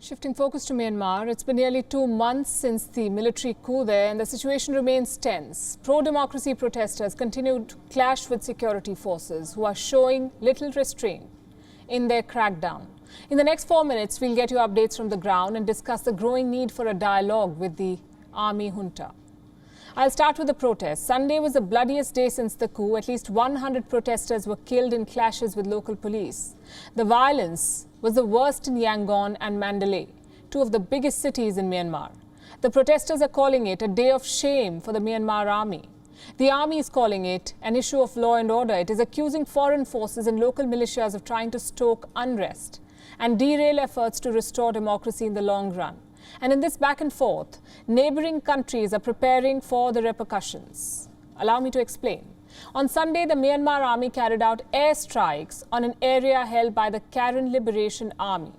Shifting focus to Myanmar, it's been nearly 2 months since the military coup there and the situation remains tense. Pro-democracy protesters continue to clash with security forces who are showing little restraint in their crackdown. In the next 4 minutes, we'll get you updates from the ground and discuss the growing need for a dialogue with the army junta. I'll start with the protests. Sunday was the bloodiest day since the coup. At least 100 protesters were killed in clashes with local police. The violence was the worst in Yangon and Mandalay, two of the biggest cities in Myanmar. The protesters are calling it a day of shame for the Myanmar army. The army is calling it an issue of law and order. It is accusing foreign forces and local militias of trying to stoke unrest and derail efforts to restore democracy in the long run. And in this back and forth, neighboring countries are preparing for the repercussions. Allow me to explain. On Sunday, the Myanmar army carried out airstrikes on an area held by the Karen Liberation Army.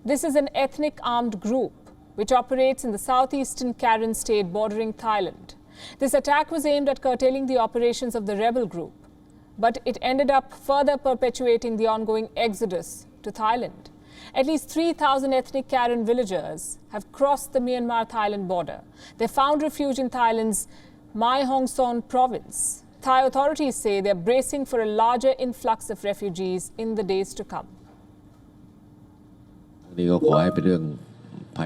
This is an ethnic armed group which operates in the southeastern Karen state bordering Thailand. This attack was aimed at curtailing the operations of the rebel group, but it ended up further perpetuating the ongoing exodus to Thailand. At least 3,000 ethnic Karen villagers have crossed the Myanmar-Thailand border. They found refuge in Thailand's Mae Hong Son province. Thai authorities say they're bracing for a larger influx of refugees in the days to come.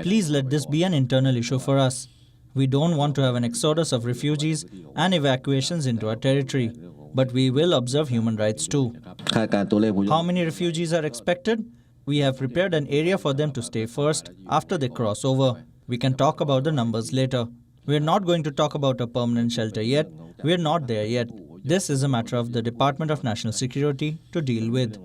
Please let this be an internal issue for us. We don't want to have an exodus of refugees and evacuations into our territory, but we will observe human rights too. How many refugees are expected? We have prepared an area for them to stay first after they cross over. We can talk about the numbers later. We are not going to talk about a permanent shelter yet. We are not there yet. This is a matter of the Department of National Security to deal with.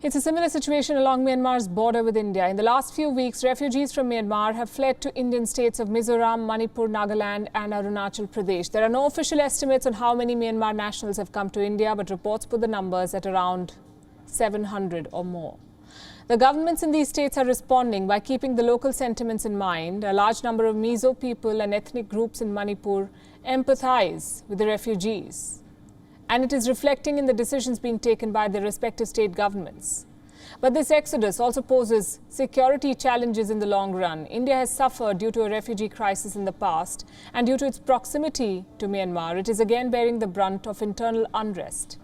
It's a similar situation along Myanmar's border with India. In the last few weeks, refugees from Myanmar have fled to Indian states of Mizoram, Manipur, Nagaland and Arunachal Pradesh. There are no official estimates on how many Myanmar nationals have come to India, but reports put the numbers at around 700 or more. The governments in these states are responding by keeping the local sentiments in mind. A large number of Mizo people and ethnic groups in Manipur empathize with the refugees, and it is reflecting in the decisions being taken by their respective state governments. But this exodus also poses security challenges in the long run. India has suffered due to a refugee crisis in the past, and due to its proximity to Myanmar, it is again bearing the brunt of internal unrest.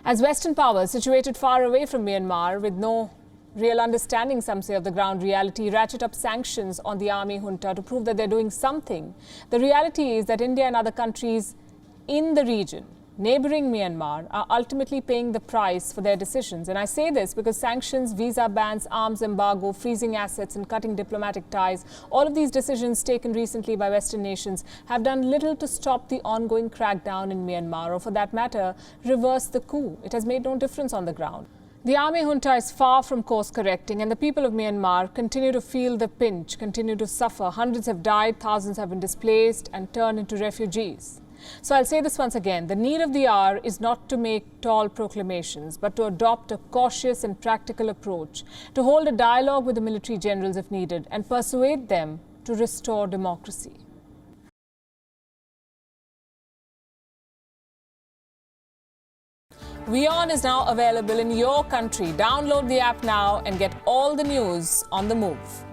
As Western powers situated far away from Myanmar with no real understanding, some say, of the ground reality, ratchet up sanctions on the army junta to prove that they're doing something, the reality is that India and other countries in the region, neighboring Myanmar, are ultimately paying the price for their decisions. And I say this because sanctions, visa bans, arms embargo, freezing assets and cutting diplomatic ties, all of these decisions taken recently by Western nations have done little to stop the ongoing crackdown in Myanmar, or for that matter, reverse the coup. It has made no difference on the ground. The army junta is far from course correcting, and the people of Myanmar continue to feel the pinch, continue to suffer. Hundreds have died, thousands have been displaced and turned into refugees. So I'll say this once again, the need of the hour is not to make tall proclamations, but to adopt a cautious and practical approach, to hold a dialogue with the military generals if needed, and persuade them to restore democracy. WION is now available in your country. Download the app now and get all the news on the move.